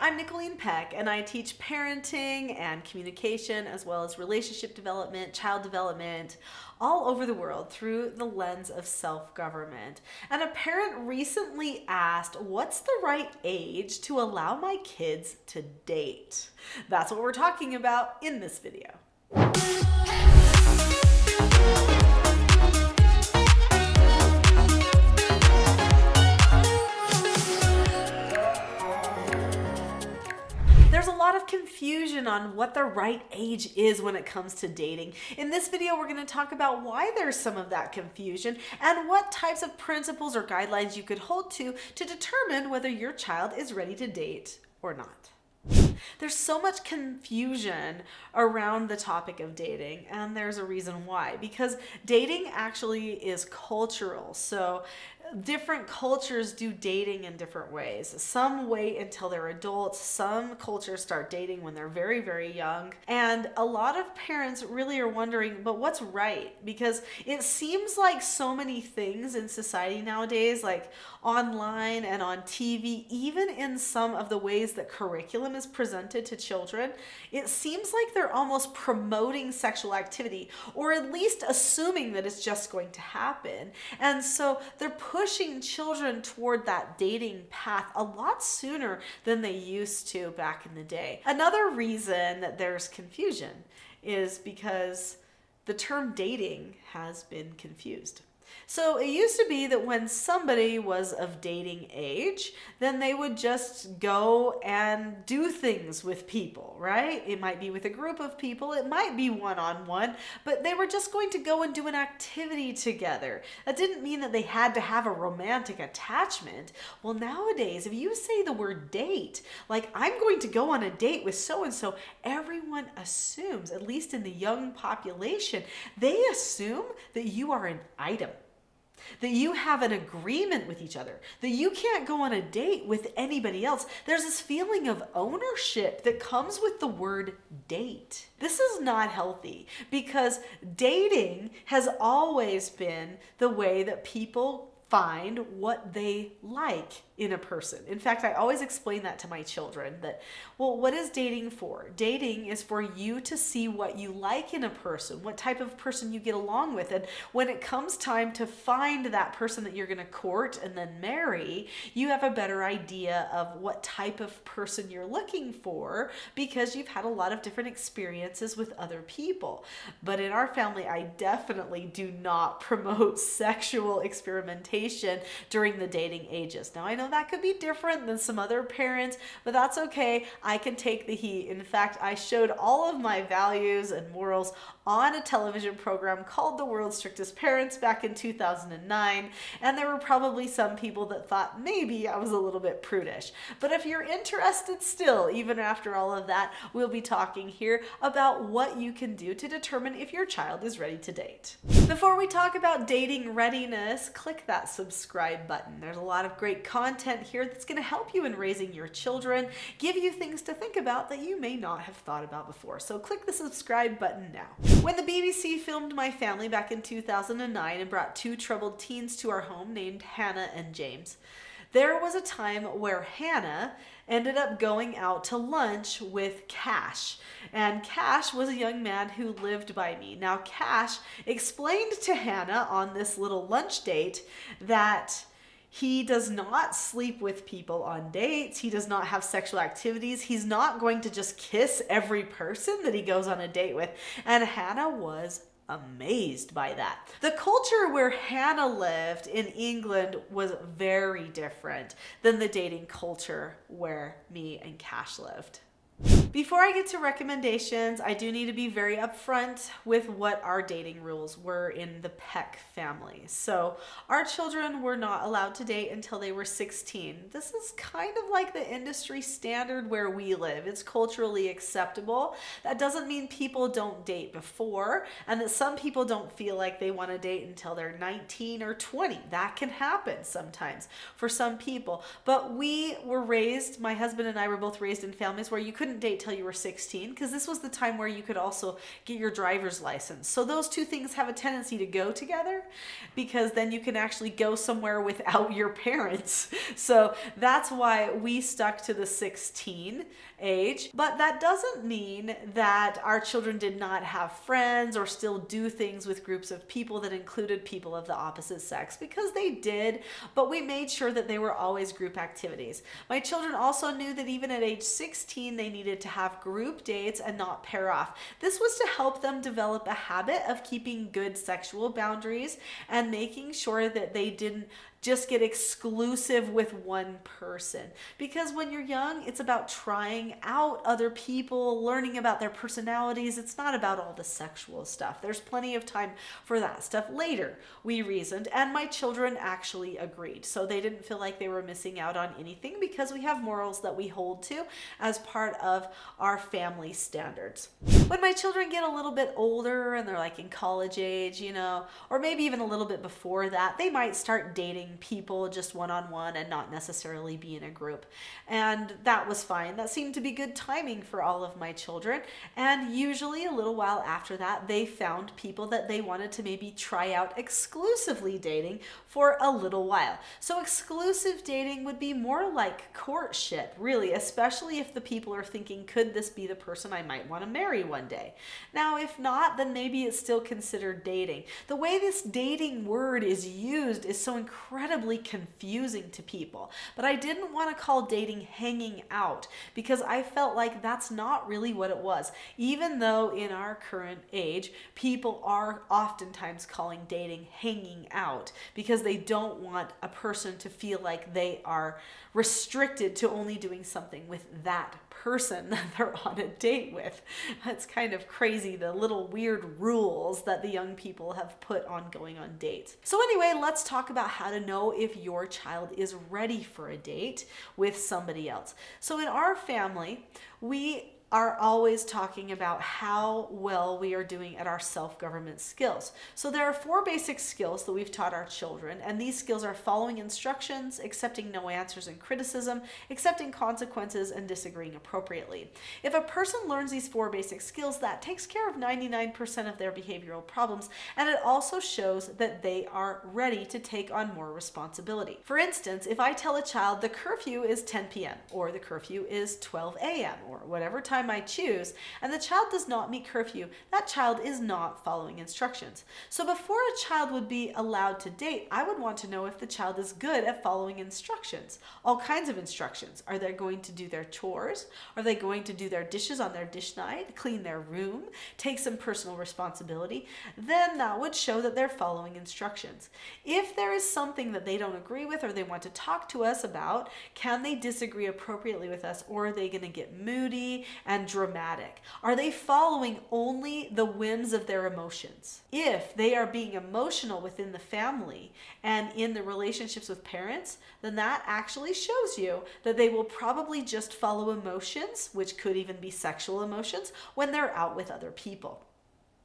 I'm Nicholeen Peck, and I teach parenting and communication, as well as relationship development, child development, all over the world through the lens of self-government. And a parent recently asked, what's the right age to allow my kids to date? That's what we're talking about in this video. There's a lot of confusion on what the right age is when it comes to dating. In this video, we're going to talk about why there's some of that confusion and what types of principles or guidelines you could hold to determine whether your child is ready to date or not. There's so much confusion around the topic of dating, and there's a reason why. Because dating actually is cultural. So different cultures do dating in different ways. Some wait until they're adults. Some cultures start dating when they're very, very young. And a lot of parents really are wondering, but what's right? Because it seems like so many things in society nowadays, like online and on TV, even in some of the ways that curriculum is presented to children, it seems like they're almost promoting sexual activity, or at least assuming that it's just going to happen. And so they're pushing children toward that dating path a lot sooner than they used to back in the day. Another reason that there's confusion is because the term dating has been confused. So it used to be that when somebody was of dating age, then they would just go and do things with people, right? It might be with a group of people, it might be one-on-one, but they were just going to go and do an activity together. That didn't mean that they had to have a romantic attachment. Well, nowadays, if you say the word date, like I'm going to go on a date with so-and-so, everyone assumes, at least in the young population, they assume that you are an item, that you have an agreement with each other, that you can't go on a date with anybody else. There's this feeling of ownership that comes with the word date. This is not healthy because dating has always been the way that people find what they like in a person. In fact, I always explain that to my children that, well, what is dating for? Dating is for you to see what you like in a person, what type of person you get along with. And when it comes time to find that person that you're going to court and then marry, you have a better idea of what type of person you're looking for because you've had a lot of different experiences with other people. But in our family, I definitely do not promote sexual experimentation during the dating ages. Now, I know that could be different than some other parents, but that's okay. I can take the heat. In fact, I showed all of my values and morals on a television program called The World's Strictest Parents back in 2009, and there were probably some people that thought maybe I was a little bit prudish. But if you're interested still, even after all of that, we'll be talking here about what you can do to determine if your child is ready to date. Before we talk about dating readiness, click that subscribe button. There's a lot of great content here that's going to help you in raising your children, give you things to think about that you may not have thought about before. So click the subscribe button now. When the BBC filmed my family back in 2009 and brought two troubled teens to our home named Hannah and James, there was a time where Hannah ended up going out to lunch with Cash. And Cash was a young man who lived by me. Now, Cash explained to Hannah on this little lunch date that he does not sleep with people on dates. He does not have sexual activities. He's not going to just kiss every person that he goes on a date with. And Hannah was amazed by that. The culture where Hannah lived in England was very different than the dating culture where me and Cash lived. Before I get to recommendations, I do need to be very upfront with what our dating rules were in the Peck family. So our children were not allowed to date until they were 16. This is kind of like the industry standard where we live. It's culturally acceptable. That doesn't mean people don't date before, and that some people don't feel like they want to date until they're 19 or 20. That can happen sometimes for some people. But we were raised, my husband and I were both raised in families where you couldn't date till you were 16, because this was the time where you could also get your driver's license. So those two things have a tendency to go together, because then you can actually go somewhere without your parents. So that's why we stuck to the 16 age. But that doesn't mean that our children did not have friends or still do things with groups of people that included people of the opposite sex, because they did, but we made sure that they were always group activities. My children also knew that even at age 16, they needed to have group dates and not pair off. This was to help them develop a habit of keeping good sexual boundaries and making sure that they didn't just get exclusive with one person. Because when you're young, it's about trying out other people, learning about their personalities. It's not about all the sexual stuff. There's plenty of time for that stuff later, we reasoned, and my children actually agreed. So they didn't feel like they were missing out on anything, because we have morals that we hold to as part of our family standards. When my children get a little bit older and they're like in college age, or maybe even a little bit before that, they might start dating people just one-on-one and not necessarily be in a group. And that was fine. That seemed to be good timing for all of my children. And usually a little while after that, they found people that they wanted to maybe try out exclusively dating for a little while. So exclusive dating would be more like courtship, really, especially if the people are thinking, could this be the person I might want to marry one day? Now, if not, then maybe it's still considered dating. The way this dating word is used is so incredibly confusing to people, but I didn't want to call dating hanging out, because I felt like that's not really what it was. Even though in our current age, people are oftentimes calling dating hanging out, because they don't want a person to feel like they are restricted to only doing something with that person that they're on a date with. That's kind of crazy, the little weird rules that the young people have put on going on dates. So anyway, let's talk about how to know if your child is ready for a date with somebody else. So in our family, we are always talking about how well we are doing at our self-government skills. So there are 4 basic skills that we've taught our children, and these skills are following instructions, accepting no answers and criticism, accepting consequences, and disagreeing appropriately. If a person learns these 4 basic skills, that takes care of 99% of their behavioral problems, and it also shows that they are ready to take on more responsibility. For instance, if I tell a child the curfew is 10 p.m. or the curfew is 12 a.m. or whatever time I choose, and the child does not meet curfew, that child is not following instructions. So before a child would be allowed to date, I would want to know if the child is good at following instructions. All kinds of instructions. Are they going to do their chores? Are they going to do their dishes on their dish night, clean their room, take some personal responsibility? Then that would show that they're following instructions. If there is something that they don't agree with or they want to talk to us about, can they disagree appropriately with us, or are they going to get moody and dramatic? Are they following only the whims of their emotions? If they are being emotional within the family and in the relationships with parents, then that actually shows you that they will probably just follow emotions, which could even be sexual emotions, when they're out with other people.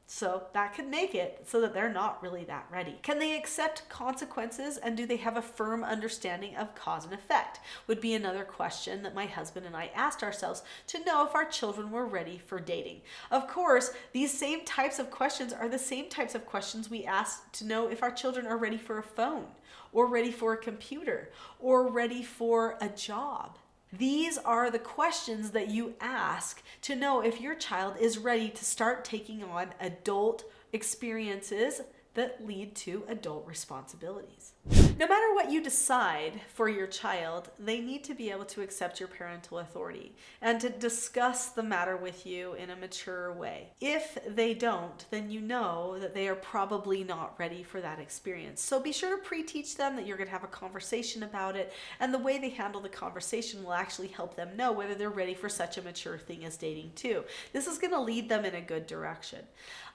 So that could make it so that they're not really that ready. Can they accept consequences, and do they have a firm understanding of cause and effect? Would be another question that my husband and I asked ourselves to know if our children were ready for dating. Of course, these same types of questions are the same types of questions we ask to know if our children are ready for a phone, or ready for a computer, or ready for a job. These are the questions that you ask to know if your child is ready to start taking on adult experiences that lead to adult responsibilities. No matter what you decide for your child, they need to be able to accept your parental authority and to discuss the matter with you in a mature way. If they don't, then you know that they are probably not ready for that experience. So be sure to pre-teach them that you're going to have a conversation about it, and the way they handle the conversation will actually help them know whether they're ready for such a mature thing as dating too. This is going to lead them in a good direction.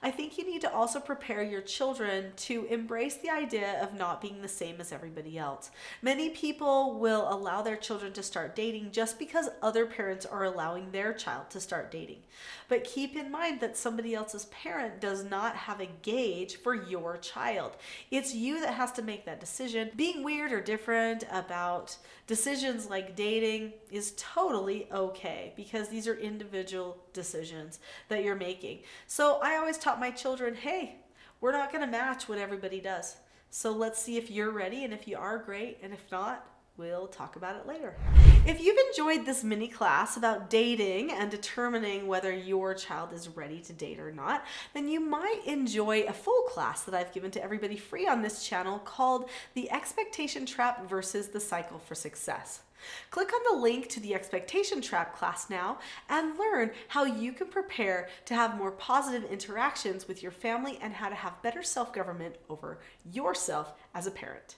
I think you need to also prepare your children to embrace the idea of not being the same as as everybody else. Many people will allow their children to start dating just because other parents are allowing their child to start dating. But keep in mind that somebody else's parent does not have a gauge for your child. It's you that has to make that decision. Being weird or different about decisions like dating is totally okay because these are individual decisions that you're making. So I always taught my children, hey, we're not going to match what everybody does. So let's see if you're ready, and if you are, great, and if not, we'll talk about it later. If you've enjoyed this mini class about dating and determining whether your child is ready to date or not, then you might enjoy a full class that I've given to everybody free on this channel called The Expectation Trap versus the Cycle for Success. Click on the link to the Expectation Trap class now and learn how you can prepare to have more positive interactions with your family and how to have better self-government over yourself as a parent.